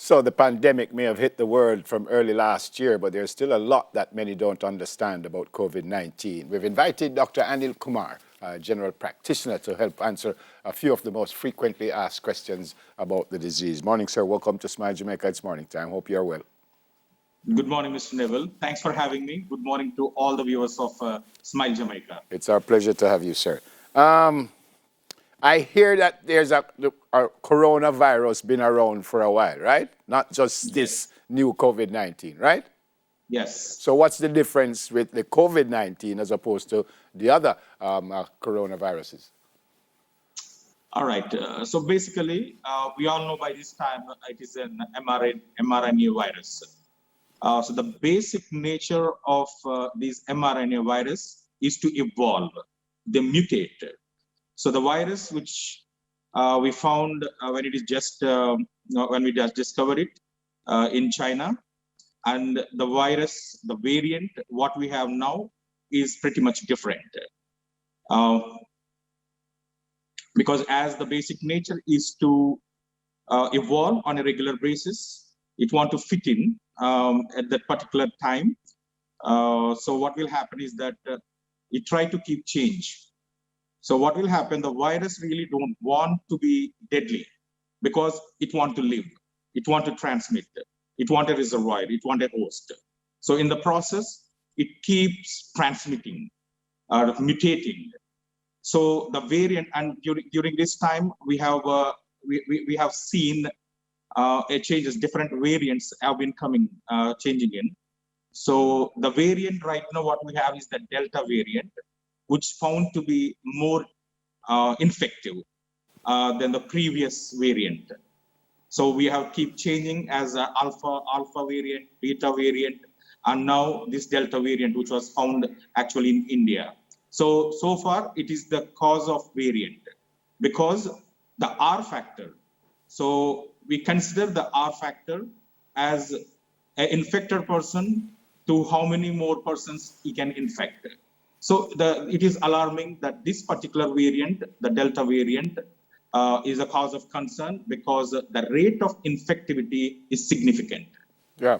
So the pandemic may have hit the world from early last year, but there's still a lot that many don't understand about COVID-19. We've invited Dr. Anil Kumar, a general practitioner, to help answer a few of the most frequently asked questions about the disease. Morning, sir. Welcome to Smile Jamaica. It's morning time. Hope you're well. Good morning, Mr. Neville. Thanks for having me. Good morning to all the viewers of Smile Jamaica. It's our pleasure to have you, sir. I hear that there's a coronavirus been around for a while, right? Not just this new COVID-19, right? Yes. So what's the difference with the COVID-19 as opposed to the other coronaviruses? All right. So basically, we all know by this time it is an mRNA virus. So the basic nature of this mRNA virus is to evolve. They mutate. So the virus which we found when it is just when we just discovered it in China, and the virus, the variant, what we have now is pretty much different. Because as the basic nature is to evolve on a regular basis, it want to fit in at that particular time. So what will happen is that it try to keep change. So what will happen, the virus really don't want to be deadly because it want to live, it want to transmit, it want a reservoir, it want a host. So in the process, it keeps transmitting, mutating. So the variant, and during this time, we have seen a changes, different variants have been coming, changing in. So the variant right now, what we have is the Delta variant, which found to be more infective than the previous variant. So we have keep changing as alpha variant, beta variant, and now this Delta variant, which was found actually in India. So far it is the cause of variant because the R factor. So we consider the R factor as an infected person to how many more persons he can infect. So it is alarming that this particular variant, the Delta variant, is a cause of concern because the rate of infectivity is significant. Yeah.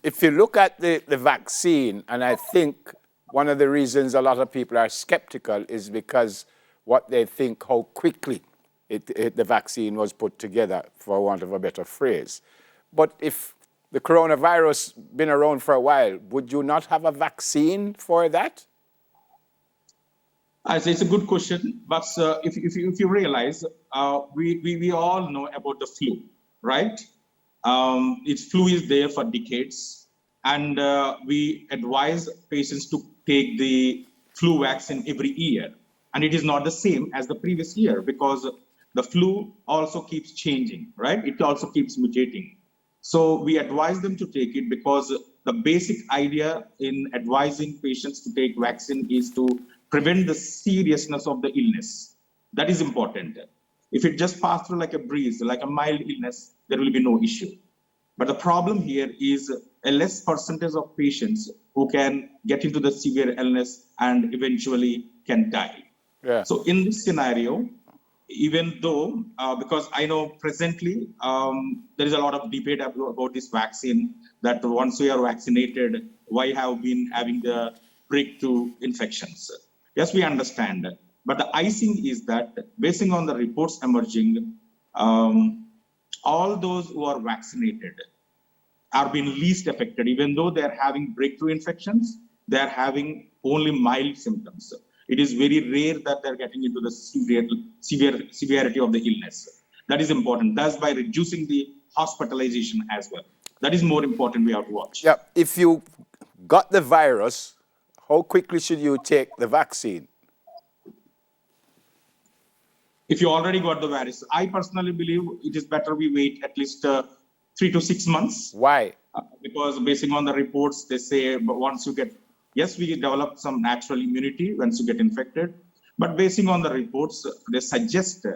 If you look at the vaccine, and I think one of the reasons a lot of people are skeptical is because what they think how quickly the vaccine was put together, for want of a better phrase. But if the coronavirus been around for a while, would you not have a vaccine for that? I say it's a good question, but if you realize, we all know about the flu, right? Its flu is there for decades, and we advise patients to take the flu vaccine every year. And it is not the same as the previous year because the flu also keeps changing, right? It also keeps mutating. So we advise them to take it because the basic idea in advising patients to take vaccine is to prevent the seriousness of the illness. That is important. If it just passes through like a breeze, like a mild illness, there will be no issue. But the problem here is a less percentage of patients who can get into the severe illness and eventually can die. Yeah. So in this scenario, even though, because I know presently there is a lot of debate about this vaccine, that once we are vaccinated, why have been having the breakthrough infections? Yes, we understand. But the icing is that, basing on the reports emerging, all those who are vaccinated are being least affected. Even though they're having breakthrough infections, they're having only mild symptoms. It is very rare that they're getting into the severity of the illness. That is important. That's by reducing the hospitalization as well. That is more important we have to watch. Yeah. If you got the virus, how quickly should you take the vaccine? If you already got the virus, I personally believe it is better we wait at least 3 to 6 months. Why? Because basing on the reports, they say once you get, yes, we develop some natural immunity once you get infected. But basing on the reports, they suggest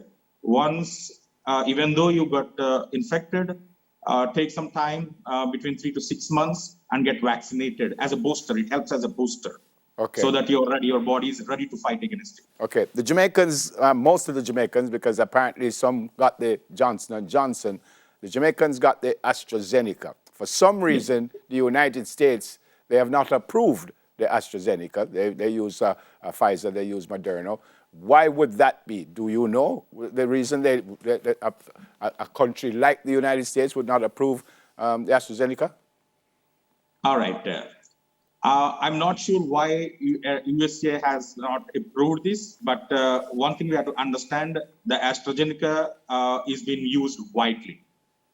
once, even though you got infected, take some time between 3 to 6 months and get vaccinated as a booster. It helps as a booster. Okay. So that your body is ready to fight against it. Okay. The Jamaicans, most of the Jamaicans, because apparently some got the Johnson & Johnson, The Jamaicans got the AstraZeneca. For some reason, the United States, they have not approved the AstraZeneca. They use Pfizer, they use Moderna. Why would that be? Do you know the reason a country like the United States would not approve the AstraZeneca? All right. I'm not sure why USA has not approved this, but one thing we have to understand, the AstraZeneca is being used widely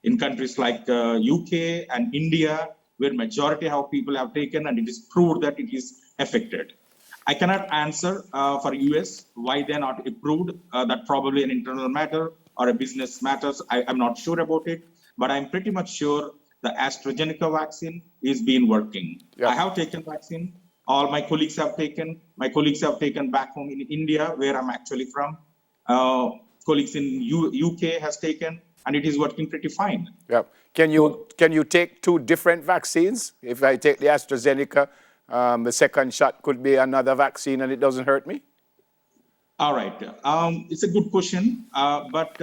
in countries like UK and India, where majority of people have taken, and it is proved that it is affected. I cannot answer for US why they're not approved. That probably an internal matter or a business matters. I'm not sure about it, but I'm pretty much sure the AstraZeneca vaccine is being working. Yeah. I have taken vaccine. All my colleagues have taken. My colleagues have taken back home in India, where I'm actually from. Colleagues in UK has taken, and it is working pretty fine. Yeah. Can you take two different vaccines? If I take the AstraZeneca, the second shot could be another vaccine, and it doesn't hurt me? All right. It's a good question, but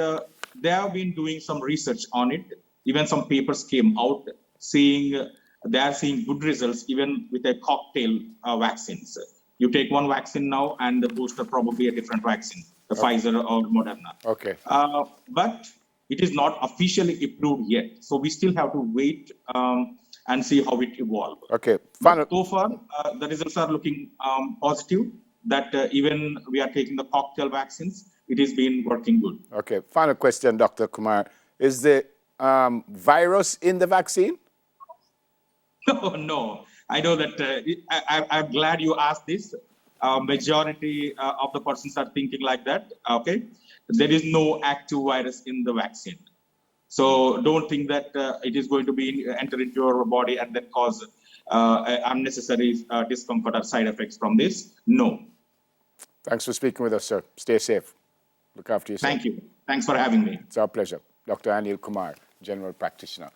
they have been doing some research on it. Even some papers came out saying they are seeing good results even with a cocktail vaccines. You take one vaccine now, and the booster probably a different vaccine, the Pfizer or Moderna. Okay. But it is not officially approved yet, so we still have to wait and see how it evolves. Okay. So far, the results are looking positive. That even we are taking the cocktail vaccines, it is been working good. Okay. Final question, Dr. Kumar. Is the virus in the vaccine? No. I know that. I'm glad you asked this. Majority of the persons are thinking like that. Okay. There is no active virus in the vaccine. So don't think that it is going to be enter into your body and then cause unnecessary discomfort or side effects from this. No. Thanks for speaking with us, sir. Stay safe. Look after yourself. Thank you. Thanks for having me. It's our pleasure. Dr. Anil Kumar, General Practitioner.